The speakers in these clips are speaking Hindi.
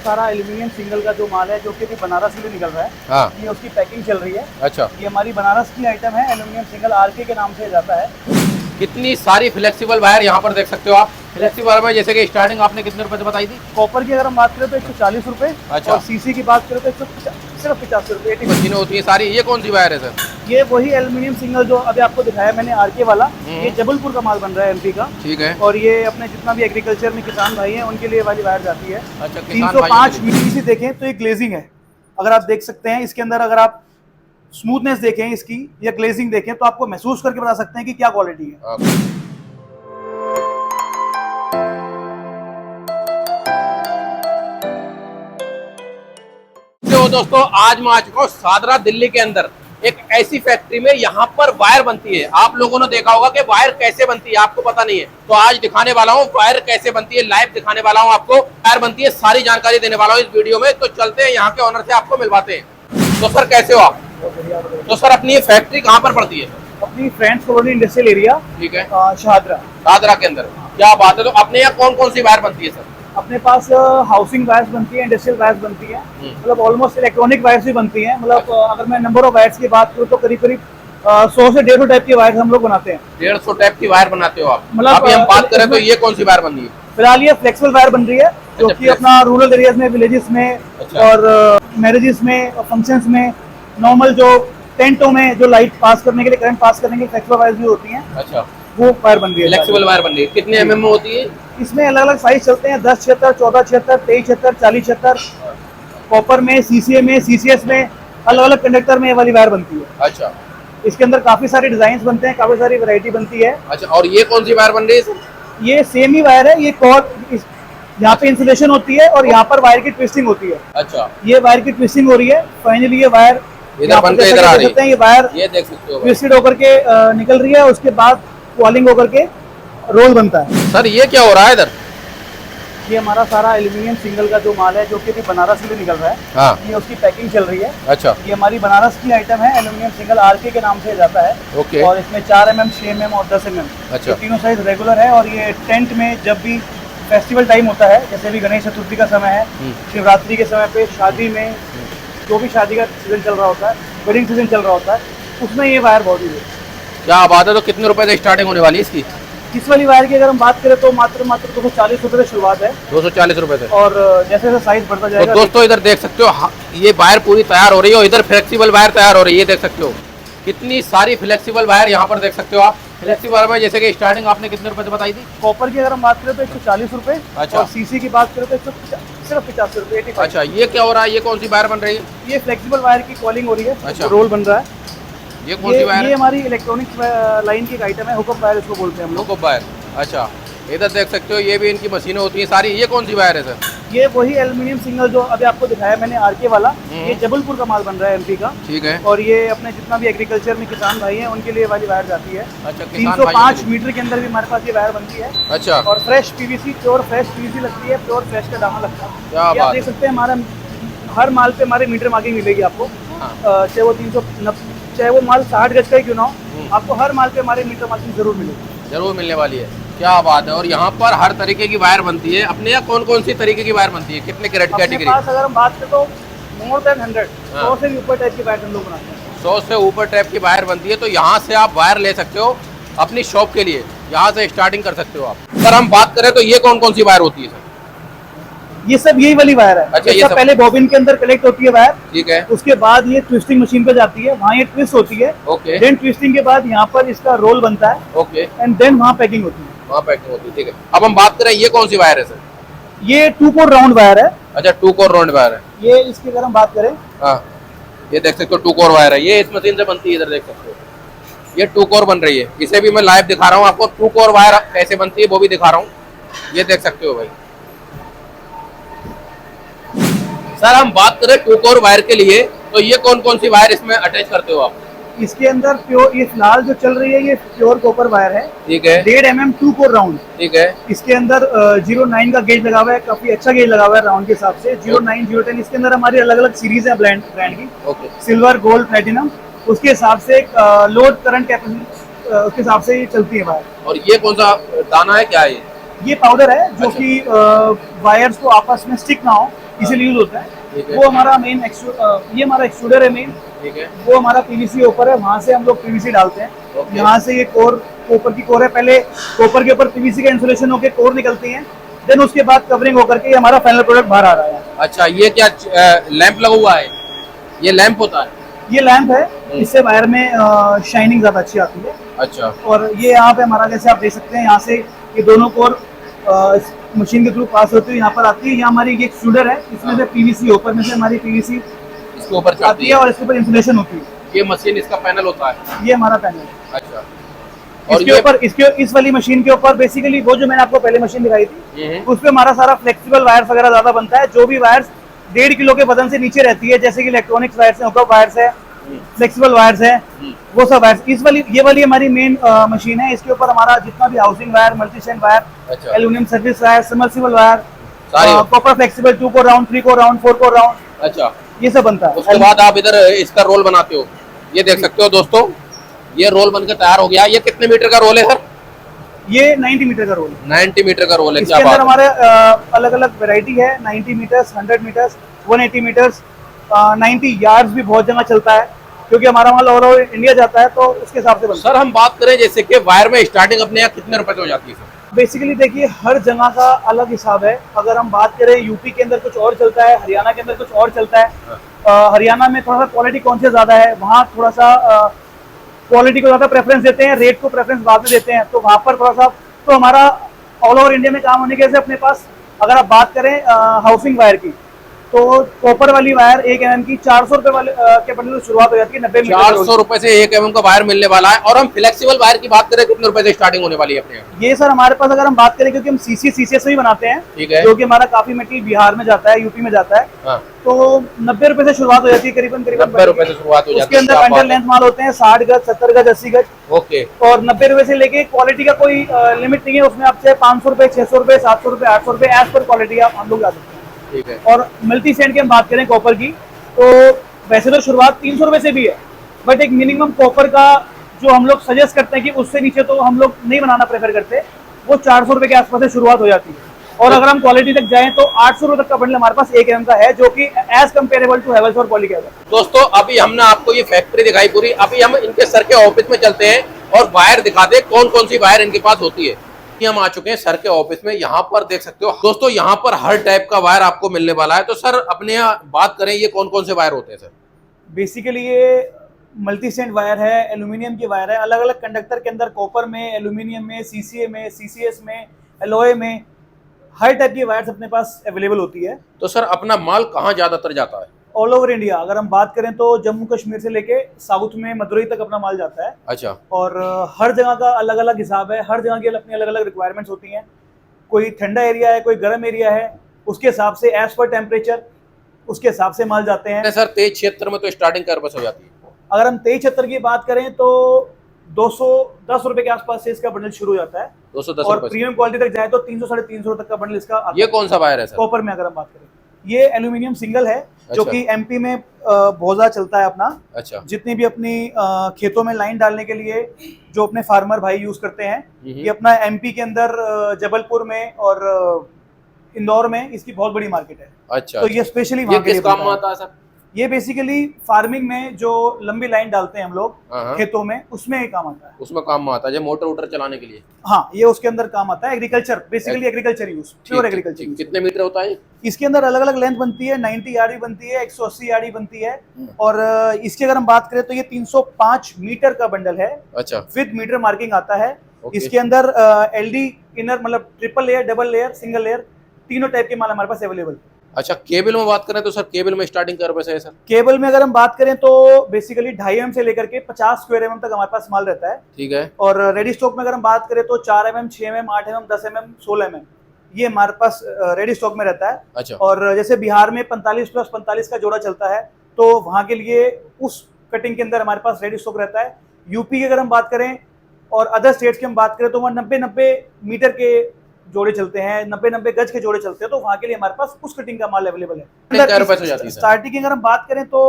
सारा एल्यूमिनियम सिंगल का जो माल है जो कि अभी बनारस से निकल रहा है। हाँ। ये उसकी पैकिंग चल रही है। अच्छा। ये हमारी बनारस की आइटम है, एल्यूमिनियम सिंगल आरके के नाम से जाता है। कितनी सारी फ्लेक्सिबल वायर यहाँ पर देख सकते हो आप। फ्लेक्सिबल वायर में जैसे कि स्टार्टिंग आपने कितने रुपए से बताई थी? कॉपर की अगर हम बात करें तो 140 रुपए। अच्छा। और सीसी की बात करें तो सिर्फ 50 रुपए। मशीनें होती है सारी। ये कौन सी वायर है सर? ये वही एल्यूमिनियम सिंगल जो अभी आपको दिखाया मैंने आरके वाला, ये जबलपुर का माल बन रहा है एमपी का। ठीक है। और ये अपने जितना भी एग्रीकल्चर में किसान भाई हैं उनके लिए वाली वायर जाती है। अच्छा, 305 मीटर देखें तो ये ग्लेजिंग है, अगर आप देख सकते हैं इसके अंदर। अगर आप स्मूथनेस देखें इसकी या ग्लेजिंग देखें तो आपको महसूस करके बता सकते हैं कि क्या क्वालिटी है। तो दोस्तों आज मैं आ चुका हूँ सादरा दिल्ली के अंदर एक ऐसी फैक्ट्री में। यहाँ पर वायर बनती है। आप लोगों ने देखा होगा कि वायर कैसे बनती है, आपको पता नहीं है तो आज दिखाने वाला हूँ वायर कैसे बनती है। लाइव दिखाने वाला हूँ आपको वायर बनती है, सारी जानकारी देने वाला हूँ इस वीडियो में। तो चलते हैं यहाँ के ऑनर से आपको मिलवाते हैं। तो सर कैसे हो आप? तो सर अपनी ये फैक्ट्री कहाँ पर पड़ती है? अपनी फ्रेंड्स कॉलोनी इंडस्ट्रियल एरिया। ठीक है। शाहदरा के अंदर। क्या बात है। तो अपने यहाँ कौन कौन सी वायर बनती है सर? अपने पास हाउसिंग वायर्स बनती है, इंडस्ट्रियल वायर्स बनती है, मतलब ऑलमोस्ट इलेक्ट्रॉनिक वायर्स भी बनती हैं। मतलब अगर मैं नंबर ऑफ वायर्स की बात करूँ तो करीब 100 से 150 टाइप की वायर्स हम लोग बनाते हैं। 150 टाइप की वायर बनाते हो आप? मतलब अभी हम बात करें तो ये कौन सी वायर बन रही है? फिलहाल ये फ्लेक्सिबल वायर बन रही है जो कि अपना रूरल एरियाज में, विलेजेस में और मैरिजेस में, फंक्शंस में, नॉर्मल जो टेंटों में जो लाइट पास करने के लिए, करंट पास करने के लिए फ्लेक्सिबल वायर्स भी होती हैं। अच्छा, वो वायर बन रही है। फ्लेक्सिबल वायर बन रही है। कितने एमएम में होती है? इसमें अलग अलग साइज चलते हैं, 10 76, 14 76, 23 76, 40 76। कॉपर में, सीसीए में, सीसीएस में, अलग अलग कंडक्टर में ये वाली वायर बनती है। अच्छा। इसके अंदर काफी सारे डिजाइन बनते हैं, काफी सारी वैरायटी बनती है। अच्छा, और ये कौन सी वायर बन रही है? ये सेम ही वायर है। ये यहाँ पे इंसुलेशन होती है और यहाँ पर वायर की ट्विस्टिंग होती है। अच्छा, ये वायर की ट्विस्टिंग हो रही है। फाइनली ये वायर इधर बन के इधर आ रही है। ये वायर ये देख सकते हो ट्विस्टेड होकर के निकल रही है। उसके बाद कॉलिंग होकर के रोल बनता है। सर ये क्या हो रहा है इधर? ये हमारा सारा एल्यूमिनियम सिंगल का जो माल है जो कि अभी बनारस से निकल रहा है। हाँ। ये उसकी पैकिंग चल रही है। अच्छा। ये हमारी बनारस की आइटम है, एल्यूमिनियम सिंगल आरके के नाम से जाता है। ओके। और इसमें 4 mm, 6 mm और 10 mm। अच्छा। तीनों साइज रेगुलर है। और ये टेंट में जब भी फेस्टिवल टाइम होता है, जैसे भी गणेश चतुर्थी का समय है, शिवरात्रि के समय पे, शादी में, जो भी शादी का सीजन चल रहा होता है, वेडिंग सीजन चल रहा होता है, उसमें ये वायर बहुत ही है। क्या बात है। तो कितने रुपए से स्टार्टिंग होने वाली है इसकी? इस वाली वायर की अगर हम बात करें तो मात्र 240 रुपए से शुरुआत है। 240 रुपए से। और जैसे जैसे साइज बढ़ता जाएगा। तो दोस्तों इधर देख सकते हो ये वायर पूरी तैयार हो रही है और इधर फ्लेक्सिबल वायर तैयार हो रही है। ये देख सकते हो कितनी सारी फ्लेक्सिबल वायर यहाँ पर देख सकते हो आप। फ्लेक्सिबल वायर में जैसे कि स्टार्टिंग आपने कितने रुपए से बताई थी? कॉपर की अगर हम बात करें तो 140 रुपए। अच्छा। और सीसी की बात करें तो सिर्फ 50 रुपए। अच्छा, ये क्या हो रहा है? ये कौन सी वायर बन रही है? ये फ्लेक्सिबल वायर की कॉलिंग हो रही है। अच्छा। रोल बन रहा है। ये कौन सी वायर? ये हमारी इलेक्ट्रॉनिक्स लाइन की आइटम है, हुकअप वायर इसको बोलते हैं हम लोग। Hookup wire. अच्छा, इधर देख सकते हो ये भी इनकी मशीनें होती हैं सारी। ये कौन सी वायर है सर? ये वही एल्यूमिनियम सिंगल जो अभी आपको दिखाया मैंने आरके वाला, ये जबलपुर का माल बन रहा है एमपी का। ठीक है। और ये अपने जितना भी एग्रीकल्चर में किसान भाई हैं उनके लिए वाली वायर जाती है। अच्छा, 305 मीटर के अंदर भी हमारे पास ये वायर बनती है। अच्छा। और fresh PVC, pure fresh PVC लगती है, प्योर फ्रेश का दाना लगता है। क्या आप बात देख सकते हैं हमारा हर माल पे हमारे मीटर मार्किंग मिलेगी आपको। चाहे वो 390, चाहे वो माल 60 गज का ही क्यों ना हो, आपको हर माल पे हमारे मीटर मार्किंग जरूर मिलेगी। जरूर मिलने वाली है। क्या बात है। और यहाँ पर हर तरीके की वायर बनती है। अपने यहाँ कौन कौन सी तरीके की वायर बनती है? कितने कैटेगरी? पास अगर हम बात करें तो मोर देन 100, 100 से भी ऊपर टाइप की वायर हम लोग बनाते हैं। 100 से ऊपर टाइप की वायर बनती है। तो यहाँ से आप वायर ले सकते हो अपनी शॉप के लिए, यहाँ से स्टार्टिंग कर सकते हो आप। अगर हम बात करें तो ये कौन कौन सी वायर होती है सर? ये सब यही वाली वायर है। अच्छा, ये सब पहले बॉबिन के अंदर कलेक्ट होती है वायर। ठीक है। उसके बाद ये ट्विस्टिंग मशीन पे जाती है, वहाँ ये ट्विस्ट होती है। ओके। देन ट्विस्टिंग के बाद यहाँ पर इसका रोल बनता है। ओके। एंड देन वहाँ पैकिंग होती है। वहाँ पैकिंग होती है। ठीक है। अब हम बात करें ये कौन सी वायर है सर? ये 2 कोर राउंड वायर है। अच्छा, 2 कोर राउंड वायर है। ये इसकी अगर हम बात करें, हाँ, ये देख सकते हो 2 कोर वायर है। ये इस मशीन से बनती है। इधर देख सकते हो ये 2 कोर बन रही है। इसे भी मैं लाइव दिखा रहा हूँ आपको। 2 कोर वायर कैसे बनती है वो भी दिखा रहा हूँ। ये देख सकते हो भाई। सर हम बात करें 2 कोर वायर के लिए तो ये कौन कौन सी वायर इसमें अटैच करते हो आप? इसके अंदर प्योर, ये फिलहाल जो चल रही है ये प्योर कॉपर वायर है। ठीक है। 1.5 mm 2 कोर राउंड। ठीक है। इसके अंदर 09 का गेज लगा हुआ है, काफी अच्छा गेज लगा हुआ है राउंड के हिसाब से। 09, 010 इसके अंदर हमारी अलग अलग सीरीज है ब्रांड की। ओके। सिल्वर, गोल्ड, प्लेटिनम, उसके हिसाब से लोड करंट कैपेसिटी उसके हिसाब से ये चलती है वायर। और ये कौन सा दाना है, क्या है ये पाउडर है जो कि वायर्स को आपस में स्टिक ना हो, इसीलिए यूज होता ठीक है। है। वो हमारा मेन ये हमारा एक्सट्रूडर है मेन, ठीक है। वो हमारा पीवीसी ऊपर है, वहाँ से हम लोग पीवीसी डालते हैं। ओके। यहाँ से ये कोपर की कोर है, पहले कोपर के ऊपर पीवीसी का इंसुलेशन होकर कोर निकलती है, देन उसके बाद कवरिंग होकर के हमारा फाइनल प्रोडक्ट बाहर आ रहा है। अच्छा, ये क्या लैंप लगा हुआ है? ये लैंप होता है? ये लैंप है, इससे वायर में शाइनिंग ज्यादा अच्छी आती है। अच्छा। और ये यहाँ पे हमारा, जैसे आप देख सकते हैं, यहाँ से ये दोनों कोर मशीन के थ्रू पास होती है, यहाँ पर आती है। यहाँ हमारी ये एक्सट्रूडर है, इसमें से पीवीसी ऊपर में से हमारी पीवीसी इसके ऊपर आती चढ़ती है है और इसके ऊपर इंसुलेशन होती है। ये मशीन, इसका पैनल होता है? ये हमारा पैनल है। अच्छा। और इसके ऊपर इस वाली मशीन के ऊपर बेसिकली वो जो मैंने आपको पहले मशीन दिखाई थी, उसपे हमारा सारा फ्लेक्सिबल वायर्स वगैरह ज्यादा बनता है। जो भी वायर्स 1.5 किलो के वजन से नीचे रहती है, जैसे कि इलेक्ट्रॉनिक्स वायर्स है, हुकअप वायर्स है, फ्लेक्सिबल वायर्स है, वो सब वायर्स ये वाली हमारी मेन मशीन है। इसके ऊपर हमारा जितना भी housing wire, multi stand wire, अच्छा। Aluminium service wire, submersible wire, सारी copper flexible 2 core round, 3 core round, 4 core round, अच्छा, ये सब बनता है। उसके बाद आप इधर इसका रोल बनाते हो। ये देख सकते हो दोस्तों, ये रोल बनकर तैयार हो गया। ये कितने मीटर का रोल है सर? ये 90 मीटर का रोल है। 90 मीटर का रोल है। इसके क्या अंदर बात हमारे अलग अलग वैरायटी है, 90 मीटर्स, 100 मीटर्स, 180 मीटर्स, 90 यार्ड्स भी बहुत जगह चलता है, क्योंकि हमारा माल ऑल ओवर इंडिया जाता है, तो उसके हिसाब से बनता है। सर हम बात करें जैसे कि वायर में स्टार्टिंग अपने यहाँ कितने रुपए से हो जाती है सर? बेसिकली देखिए, हर जगह का अलग हिसाब है। अगर हम बात करें यूपी के अंदर कुछ और चलता है, हरियाणा के अंदर कुछ और चलता है। हरियाणा में थोड़ा सा क्वालिटी कॉन्शियस ज्यादा है, वहाँ थोड़ा सा क्वालिटी को ज्यादा प्रेफरेंस देते हैं, रेट को प्रेफरेंस बाद में देते हैं, तो वहाँ पर थोड़ा सा। तो हमारा ऑल ओवर इंडिया में काम होने के वजह से अपने पास, अगर आप बात करें हाउसिंग वायर की, तो कॉपर वाली वायर 1 mm की 400 रुपए वाले के बंडल से शुरुआत हो जाती है। 90 मीटर 400 रुपए से 1 mm का वायर मिलने वाला है। और हम फ्लेक्सिबल वायर की बात करें, कितने रुपए से स्टार्टिंग होने वाली है अपने यहाँ? ये सर हमारे पास, अगर हम बात करें, क्योंकि हम CCS में ही बनाते हैं, ठीक है, जो कि हमारा काफी मटेरियल बिहार में जाता है, यूपी में जाता है, हाँ। तो 90 रुपए से शुरुआत हो जाती है, करीबन 90 रुपए से शुरुआत हो जाती है। उसके अंदर बंडल लेंथ माल होते हैं 60 गज, 70 गज, 80 गज। ओके। और 90 रुपए से लेके क्वालिटी का कोई लिमिट नहीं है, उसमें आपसे 500 रुपए, 600 रुपए, 700 रुपए, 800 रुपए, एज पर क्वालिटी आप हम लोग जा सकते हैं। ठीक है। और मल्टी स्टैंड की हम बात करें कॉपर की, तो वैसे तो शुरुआत 300 रुपए से भी है, बट एक मिनिमम कॉपर का जो हम लोग सजेस्ट करते हैं कि उससे नीचे तो हम लोग नहीं बनाना प्रेफर करते, वो 400 रुपए के आसपास से शुरुआत हो जाती है। और अगर हम क्वालिटी तक जाएं तो 800 रुपए तक का बंडल हमारे पास 1 mm का है, जो कि एज कंपेरेबल टू हैवेल्स और पॉलीकैब है। दोस्तों अभी हमने आपको ये फैक्ट्री दिखाई पूरी, अभी हम इनके सर के ऑफिस में चलते हैं और वायर दिखाते हैं कौन कौन सी वायर इनके पास होती है। हम आ चुके हैं सर के ऑफिस में। यहाँ पर देख सकते हो दोस्तों, यहाँ पर हर टाइप का वायर आपको मिलने वाला है। तो सर अपने यहाँ बात करें, ये कौन कौन से वायर होते हैं सर? बेसिकली ये मल्टी स्टैंड वायर है, एल्यूमिनियम की वायर है, अलग अलग कंडक्टर के अंदर, कॉपर में, एल्यूमिनियम में, CCA में, CCS में, एलॉय में, हर टाइप की वायर्स अपने पास अवेलेबल होती है। तो सर अपना माल कहाँ ज्यादातर जाता है? ऑल ओवर इंडिया अगर हम बात करें तो जम्मू कश्मीर से लेके साउथ में मदुरई तक अपना माल जाता है। अच्छा। और हर जगह का अलग अलग हिसाब है, हर जगह की अपनी अलग अलग रिक्वायरमेंट्स होती हैं। कोई ठंडा एरिया है, कोई गर्म एरिया है, उसके हिसाब से एज पर टेम्परेचर उसके हिसाब से माल जाते हैं। सर तेज क्षेत्र में तो स्टार्टिंग कर बस हो जाती है। अगर हम 2376 की बात करें तो 210 रुपए के आसपास से इसका बंडल शुरू हो जाता है। 210 और रुपए से। प्रीमियम क्वालिटी तक जाए तो 300 साढ़े 300 तक का बंडल इसका आता ये है। कौन सा वायर है सर? कॉपर में अगर हम बात करें, ये एल्यूमिनियम सिंगल है, जो अच्छा। कि MP में बहुत ज्यादा चलता है अपना। अच्छा। जितनी भी अपनी खेतों में लाइन डालने के लिए जो अपने फार्मर भाई यूज करते हैं, ये अपना MP के अंदर जबलपुर में और इंदौर में इसकी बहुत बड़ी मार्केट है। अच्छा। तो ये स्पेशली ये किस काम में आता है सर? ये बेसिकली फार्मिंग में जो लंबी लाइन डालते हैं हम लोग हाँ। खेतों में, उसमें ये काम आता है। उसमें काम में आता है, जो मोटर वोटर चलाने के लिए। हाँ, ये उसके अंदर काम आता है। Agriculture, basically agriculture use, pure agriculture use. कितने मीटर होता है? इसके अंदर अलग अलग लेंथ बनती है, 90 यार्ड भी बनती है, 180 यार्ड भी बनती है। और इसकी अगर हम बात करें तो ये 305 मीटर का बंडल है। अच्छा। विद मीटर मार्किंग आता है। ओके। इसके अंदर LD इनर, मतलब triple layer, double layer, single layer, तीनों टाइप के माल हमारे पास अवेलेबल। अच्छा, केबल में बात करें तो सर केबल में स्टार्टिंग कर पैसे है सर? केबल में अगर हम बात करें तो बेसिकली 2.5 mm से लेकर के 50 स्क्वायर mm तक हमारे पास माल रहता है। ठीक है। और रेडी स्टॉक में अगर हम बात करें तो 4 mm, 6 mm, 8 mm, 10 mm, 16 mm ये हमारे पास रेडी स्टॉक में रहता है। अच्छा। और जैसे बिहार में 45+45 का जोड़ा चलता है, तो वहाँ के लिए उस कटिंग के अंदर हमारे पास रेडी स्टॉक रहता है। यूपी की अगर हम बात करें और अदर स्टेट्स की हम बात करें तो वहाँ 90-90 मीटर के जोड़े चलते हैं, 90-90 गज के जोड़े चलते हैं, तो वहाँ के लिए हमारे पास उस कटिंग का माल अवेलेबल है। स्टार्टिंग की अगर हम बात करें तो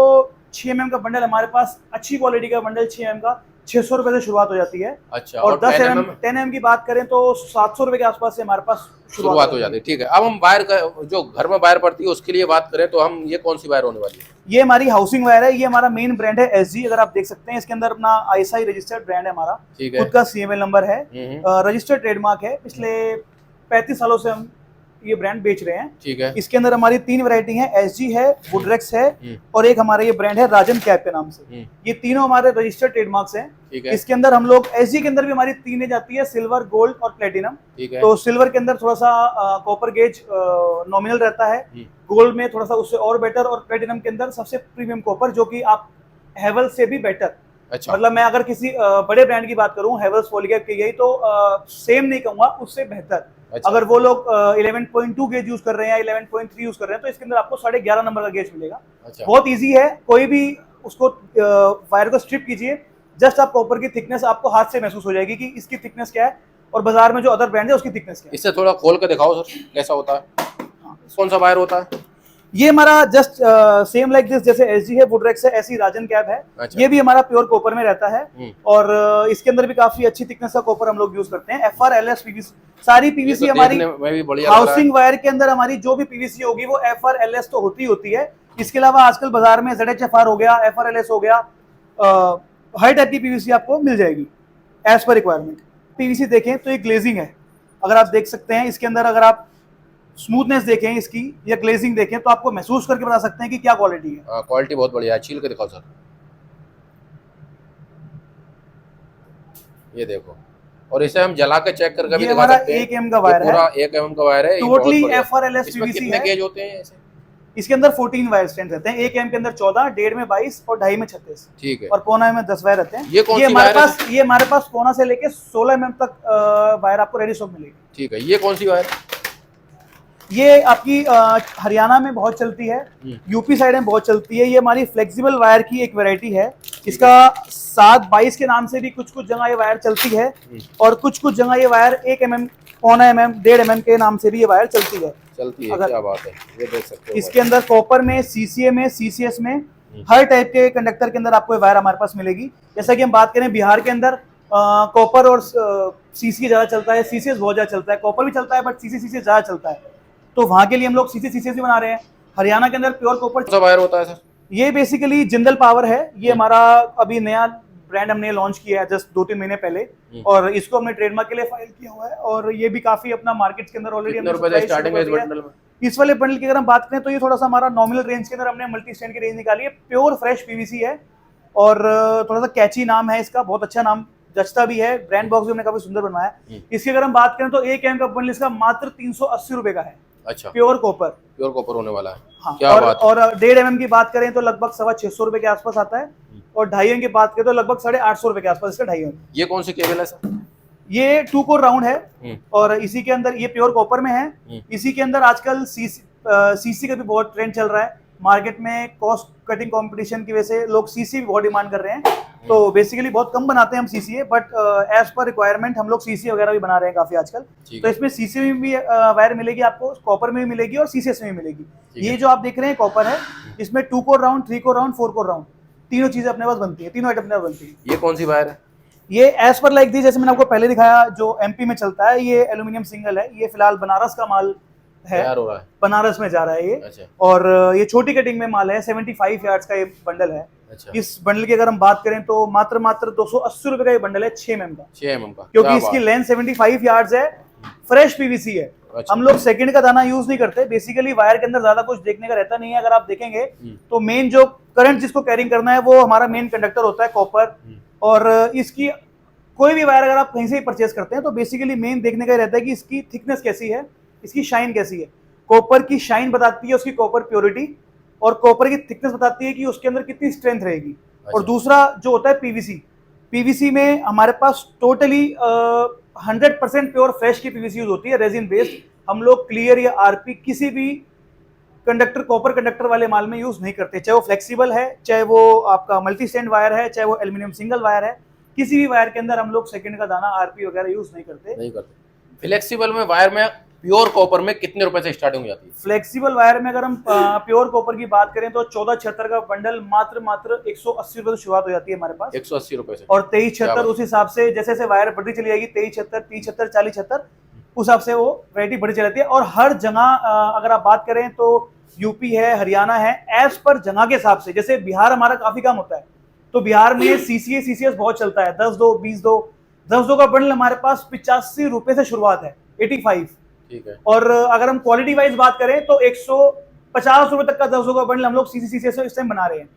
6 mm का बंडल हमारे पास, अच्छी क्वालिटी का बंडल 6 mm का 600 रुपए से शुरुआत हो जाती है। अच्छा, और 10 10 mm mm 10 mm की बात करें तो 700 रुपए के आसपास से हमारे पास शुरुआत हो जाती है। ठीक है, अब हम वायर का जो घर में वायर पड़ती है उसके लिए बात करें तो हम ये कौन सी वायर होने वाली है? ये हमारी हाउसिंग वायर है। ये हमारा मेन ब्रांड है एसजी। अगर आप देख सकते हैं इसके अंदर अपना आईएसआई रजिस्टर्ड ब्रांड है हमारा, ठीक है। खुद का सीएमएल नंबर है, रजिस्टर्ड ट्रेडमार्क है। पिछले 35 सालों से हम ये ब्रांड बेच रहे हैं। ठीक है। इसके अंदर हमारी 3 वैरायटी है, एसजी है, वुडरेक्स है और एक हमारा ये ब्रांड है राजन कैप के नाम से। ये तीनों हमारे रजिस्टर्ड ट्रेडमार्क्स हैं। ठीक है। इसके अंदर हम लोग एसजी के अंदर भी हमारी 3 जाती है, सिल्वर, गोल्ड और प्लेटिनम। ठीक है। तो सिल्वर के अंदर थोड़ा सा कॉपर गेज नॉमिनल रहता है, गोल्ड में थोड़ा सा उससे और बेटर, और प्लेटिनम के अंदर सबसे प्रीमियम कॉपर, जो कि आप हेवल से भी बेटर। अच्छा। मतलब मैं अगर किसी बड़े ब्रांड की बात करूं, हेवल्स, पॉलीकैप की, यही तो सेम नहीं कहूंगा, उससे बेहतर। अच्छा। अगर वो लोग 11.2 गेज यूज कर रहे हैं या 11.3 यूज कर रहे हैं तो इसके अंदर आपको 11.5 नंबर का गेज मिलेगा। अच्छा। बहुत इजी है, कोई भी उसको वायर को स्ट्रिप कीजिए, जस्ट आप कॉपर की थिकनेस आपको हाथ से महसूस हो जाएगी कि इसकी थिकनेस क्या है और बाजार में जो अदर ब्रांड है उसकी थिकनेस क्या है। इससे थोड़ा खोल के दिखाओ सर, कैसा होता है, कौन सा वायर होता है? ये हमारा जस्ट सेम लाइक दिस, जैसे एसजी है, वुडरेक्स है, ऐसी राजन कैप है। अच्छा। ये भी हमारा प्योर कॉपर में रहता है और इसके अंदर भी काफी अच्छी थिकनेस का कॉपर हम लोग यूज करते हैं। FR-LS पीवीसी, सारी पीवीसी तो हमारी हाउसिंग वायर के अंदर हमारी जो भी पीवीसी होगी वो FR-LS तो होती है। इसके अलावा आजकल बाजार में ZHFR हो गया, FR-LS हो गया, हर टाइप की पीवीसी आपको मिल जाएगी एज पर रिक्वायरमेंट। पीवीसी देखें तो ये ग्लेजिंग है, अगर आप देख सकते हैं इसके अंदर, अगर आप स्मूथनेस देखें इसकी या ग्लेजिंग देखें तो आपको महसूस करके बता सकते हैं कि क्या क्वालिटी है। क्वालिटी बहुत बढ़िया है, छील के दिखाओ सर, ये देखो। और इसे हम जला के चेक करके भी दिखा सकते हैं। 1 mm का वायर है, पूरा 1 mm का वायर है, टोटली FR-LS इसमें पीवीसी कितने है। गेज होते हैं ऐसे? इसके अंदर 14 वायर स्ट्रैंड रहते हैं, 1 mm के अंदर 14, 1.5 में 22 और 2.5 में 36। ठीक है। और पौना में 10 वायर रहते हैं। ये कौन सी वायर है? ये हमारे पास पौना से लेके 16 mm तक वायर आपको रेडी स्टॉक मिलेगी। ठीक है। ये कौन सी वायर? ये आपकी हरियाणा में बहुत चलती है, यूपी साइड में बहुत चलती है। ये हमारी फ्लेक्सिबल वायर की एक वैरायटी है। इसका 722 के नाम से भी कुछ जगह ये वायर चलती है और कुछ जगह ये वायर 1 mm, पौना mm, 1.5 mm के नाम से भी ये वायर चलती है। क्या बात है, ये देख सकते हो। इसके अंदर कॉपर में, सीसीए में, सीसीएस में, हर टाइप के कंडक्टर के अंदर आपको वायर हमारे पास मिलेगी। जैसा कि हम बात करें बिहार के अंदर कॉपर और सीसी ज्यादा चलता है, सीसीएस बहुत ज्यादा चलता है, कॉपर भी चलता है बट सीसीएस ज्यादा चलता है, तो वहां के लिए हम लोग सीसीएस भी बना रहे हैं। हरियाणा के अंदर प्योर कॉपर कौन सा वायर होता है सर? ये बेसिकली जिंदल पावर है। ये हमारा अभी नया ब्रांड हमने लॉन्च किया है जस्ट 2-3 महीने पहले, और इसको हमने ट्रेडमार्क के लिए फाइल किया हुआ है और ये भी काफी अपना मार्केट के अंदर ऑलरेडी स्टार्टिंग है इस बंडल में। इस वाले बंडल की अगर हम बात करें तो ये थोड़ा सा हमारा नॉमिनल रेंज के अंदर हमने मल्टी स्टैंड की रेंज निकाली है। प्योर फ्रेश पीवीसी है और थोड़ा सा कैची नाम है इसका, बहुत अच्छा नाम जचता भी है। ब्रांड बॉक्स भी हमने काफी सुंदर बनवाया है। इसकी अगर हम बात करें तो 1 mm का बंडल इसका मात्र 380 रुपए का है। अच्छा। प्योर कॉपर होने वाला है। हाँ। क्या बात है। और 1.5 mm की बात करें तो लगभग 650 रुपए के आसपास आता है और 2.5 mm की बात करें तो लगभग 850 रुपए के आसपास इसका 2.5 mm। ये कौन सी केबल है सर? ये 2 कोर राउंड है और इसी के अंदर ये प्योर कॉपर में है। इसी के अंदर आजकल सीसी का भी बहुत ट्रेंड चल रहा है मार्केट में। कॉस्ट कटिंग कंपटीशन की वजह से लोग सीसी भी बहुत डिमांड कर रहे हैं, तो बेसिकली बहुत कम बनाते हैं हम CC, but as per requirement हम लोग सीसी वगैरह भी बना रहे हैं काफी आजकल। तो इसमें सीसी में भी वायर मिलेगी आपको, कॉपर में भी मिलेगी और सीसीएस में भी मिलेगी। ये जो आप देख रहे हैं कॉपर है, इसमें 2 core round, 3 core round, 4 core round, तीनों चीजें अपने पास बनती है, तीनों आइटम अपने पास बनती है। ये कौन सी वायर है? ये एज पर लाइक दी, जैसे मैंने आपको पहले दिखाया, जो एमपी में चलता है, ये एल्यूमिनियम सिंगल है। ये फिलहाल बनारस का माल है, हो रहा है, बनारस में जा रहा है ये। अच्छा। और ये छोटी कटिंग में माल है, 75 यार्ड्स का ये बंडल है। अच्छा। इस बंडल की अगर हम बात करें तो मात्र 280 रुपए का ये बंडल है, 6 mm का। 6 mm का, क्योंकि इसकी लेंथ 75 यार्ड्स है, फ्रेश पीवीसी है। अच्छा। हम लोग सेकंड का दाना यूज नहीं करते। बेसिकली वायर के अंदर ज्यादा कुछ देखने का रहता नहीं है। अगर आप देखेंगे तो मेन जो करंट जिसको कैरिंग करना है वो हमारा मेन कंडक्टर होता है कॉपर, और इसकी कोई भी वायर अगर आप कहीं से भी परचेज करते हैं तो बेसिकली मेन देखने का रहता है कि इसकी थिकनेस कैसी है, इसकी शाइन कैसी है। कॉपर की शाइन बताती है उसकी कॉपर प्योरिटी, और कॉपर की थिकनेस बताती है कि उसके अंदर कितनी स्ट्रेंथ रहेगी। अच्छा। और दूसरा जो होता है पीवीसी में हमारे पास टोटली 100% प्योर फ्रेश की पीवीसी यूज होती है, रेजिन बेस्ड। हम लोग क्लियर या आरपी किसी भी कंडक्टर, कॉपर कंडक्टर वाले माल में यूज नहीं करते, चाहे वो फ्लेक्सिबल है, चाहे वो आपका मल्टी स्टैंड वायर है, चाहे वो एल्यूमिनियम सिंगल वायर है। किसी भी वायर के अंदर हम लोग सेकंड का दाना, आरपी वगैरह यूज नहीं करते। फ्लेक्सिबल में वायर में प्योर कॉपर में कितने रुपए से स्टार्टिंग हो जाती है? फ्लेक्सिबल वायर में अगर हम प्योर कॉपर की बात करें तो 1476 का बंडल मात्र 180 रुपए से शुरुआत हो जाती है हमारे पास, 180 रुपए से। और 2376 उस हिसाब से जैसे जैसे वायर बढ़ती चली जाएगी, 2376, 3076, 4076 उस हिसाब से वो वैरायटी बढ़ी चली जाती है। और हर जगह अगर आप बात करें तो यूपी है, हरियाणा है, एज पर जगह के हिसाब से, जैसे बिहार हमारा काफी कम होता है तो बिहार में सीसीएस बहुत चलता है, 10-2, 20-2, 10-2 का बंडल हमारे पास 85 रुपए से शुरुआत है, 85। ठीक है। और अगर हम क्वालिटी वाइज बात करें तो 150 रुपए तक का 10 का बंडल हम लोग सीसीएस इस टाइम बना रहे हैं।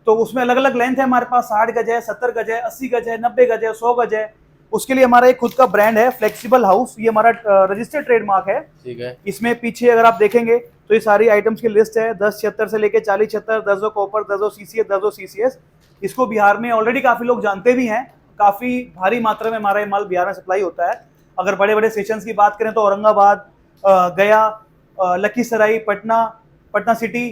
तो उसमें अलग अलग लेंथ है हमारे पास, 60 गज है, 70 गज है, 80 गज है, 90 गज है, 100 गज है। उसके लिए हमारा एक खुद का ब्रांड है फ्लेक्सिबल हाउस, ये हमारा रजिस्टर्ड ट्रेडमार्क है। ठीक है। इसमें पीछे अगर आप देखेंगे तो ये सारी आइटम्स की लिस्ट है, 1076 से लेके 4076, 10 कॉपर, 10 सीसीएस, 10 सीसीएस। इसको बिहार में ऑलरेडी काफी लोग जानते भी हैं, काफी भारी मात्रा में हमारा ये माल बिहार में सप्लाई होता है। अगर बड़े बड़े स्टेशन की बात करें तो औरंगाबाद, गया, लखीसराय, पटना सिटी,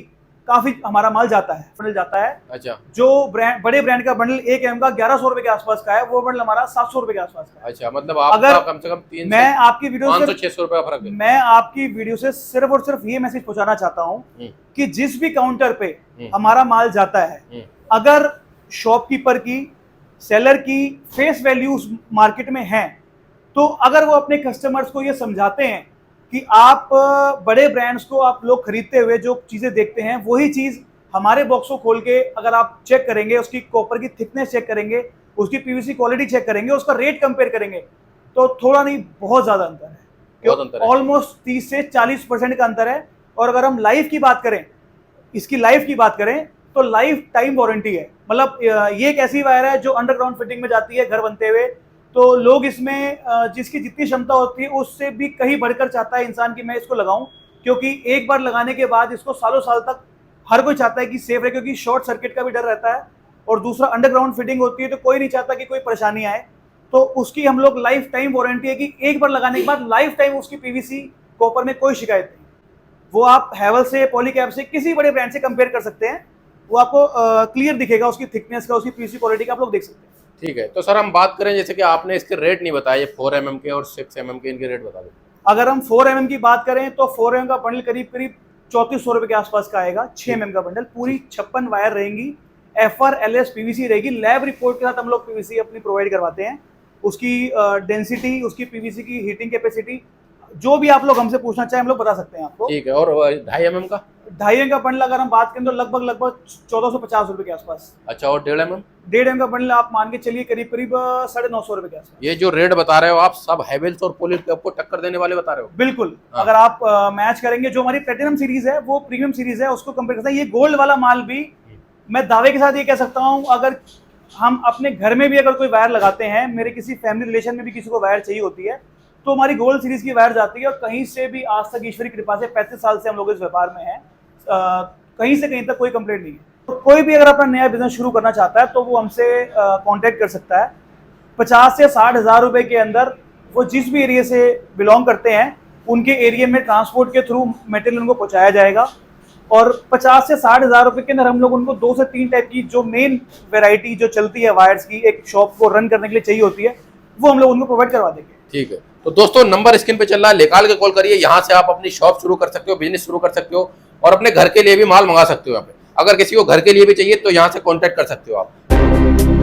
काफी हमारा माल जाता है, बंडल जाता है। अच्छा। जो बड़े ब्रांड का बंडल 1 एम का 1100 रुपए के आसपास का है, वो बंडल हमारा 700 रुपए के आसपास का है। अच्छा, मतलब आपका कम से कम 300, मैं आपकी वीडियो 500-600 रुपए का फर्क है। मैं आपकी वीडियो से सिर्फ और सिर्फ ये मैसेज पहुंचाना चाहता हूं कि जिस भी काउंटर पे हमारा माल जाता है, अगर शॉपकीपर की, सेलर की फेस वैल्यू मार्केट में है, तो अगर वो अपने कस्टमर्स को ये समझाते हैं कि आप बड़े ब्रांड्स को आप लोग खरीदते हुए जो चीजें देखते हैं वही चीज हमारे बॉक्स को खोल के अगर आप चेक करेंगे, उसकी कॉपर की थिकनेस चेक करेंगे, उसकी पीवीसी क्वालिटी चेक करेंगे, उसका रेट कंपेयर करेंगे, तो थोड़ा नहीं बहुत ज्यादा अंतर है, ऑलमोस्ट 30 से 40% का अंतर है। और अगर हम लाइफ की बात करें, इसकी लाइफ की बात करें तो लाइफ टाइम वारंटी है। मतलब ये एक ऐसी वायर है जो अंडरग्राउंड फिटिंग में जाती है घर बनते हुए, तो लोग इसमें जिसकी जितनी क्षमता होती है उससे भी कहीं बढ़कर चाहता है इंसान कि मैं इसको लगाऊं, क्योंकि एक बार लगाने के बाद इसको सालों साल तक हर कोई चाहता है कि सेफ रहे, क्योंकि शॉर्ट सर्किट का भी डर रहता है, और दूसरा अंडरग्राउंड फिटिंग होती है तो कोई नहीं चाहता कि कोई परेशानी आए। तो उसकी हम लोग लाइफ टाइम वारंटी है कि एक बार लगाने के बाद लाइफ टाइम उसकी पीवीसी कॉपर में कोई शिकायत नहीं। वो आप हैवल से, पॉलीकैब से, किसी बड़े ब्रांड से कंपेयर कर सकते हैं, वो आपको क्लियर दिखेगा उसकी थिकनेस का, उसकी पीवीसी क्वालिटी का आप लोग देख सकते हैं। ठीक है। तो सर हम बात करें, जैसे कि आपने इसके रेट नहीं बताए, 4 mm के और 6 mm के, इनके रेट बता दो। अगर हम 4 mm की बात करें तो 4 mm का बंडल करीब 3400 रुपए के आसपास का आएगा। 6 mm का बंडल, पूरी 56 वायर रहेंगी, FR LS पीवीसी रहेगी, लैब रिपोर्ट के साथ हम लोग पीवीसी अपनी प्रोवाइड करवाते हैं। उसकी डेंसिटी, उसकी पीवीसी की हीटिंग कैपेसिटी, जो भी आप लोग हमसे पूछना चाहें हम लोग बता सकते हैं आपको। ठीक है। और 2.5 mm का? 2.5 mm का बंडल अगर हम बात करें तो लगभग 1450 रुपए के आसपास। अच्छा। और 1.5 mm? 1.5 mm का बंडल आप मान के चलिए करीब 950 रुपए के आसपास। ये जो रेट बता रहे हो आप, सब हैवेल्स और पॉलीकैब को टक्कर देने वाले बता रहे हो? बिल्कुल। अगर आप मैच करेंगे, जो हमारी प्लेटिनम सीरीज है वो प्रीमियम सीरीज है, उसको कंपेयर करते हैं, ये गोल्ड वाला माल भी मैं दावे के साथ ये कह सकता हूँ, अगर हम अपने घर में भी अगर कोई वायर लगाते हैं, मेरे किसी फैमिली रिलेशन में भी किसी को वायर चाहिए होती है, तो हमारी गोल्ड सीरीज की वायर जाती है। और कहीं से भी आज तक ईश्वरी कृपा से 35 साल से हम लोग इस व्यापार में हैं, कहीं से कहीं तक कोई कंप्लेंट नहीं है। तो कोई भी अगर अपना नया बिजनेस शुरू करना चाहता है तो वो हमसे कांटेक्ट कर सकता है। 50 से 60 हज़ार रुपए के अंदर वो जिस भी एरिया से बिलोंग करते हैं उनके एरिया में ट्रांसपोर्ट के थ्रू मटेरियल उनको पहुंचाया जाएगा। और 50 से 60 हज़ार रुपए के अंदर हम लोग उनको 2 से 3 टाइप की जो मेन वेराइटी जो चलती है वायर्स की, एक शॉप को रन करने के लिए चाहिए होती है, वो हम लोग उनको प्रोवाइड करवा देंगे। ठीक है। तो दोस्तों नंबर स्क्रीन पे चल रहा है, निकाल के कॉल करिए, यहाँ से आप अपनी शॉप शुरू कर सकते हो, बिजनेस शुरू कर सकते हो, और अपने घर के लिए भी माल मंगा सकते हो। यहाँ पे अगर किसी को घर के लिए भी चाहिए तो यहाँ से कॉन्टेक्ट कर सकते हो आप।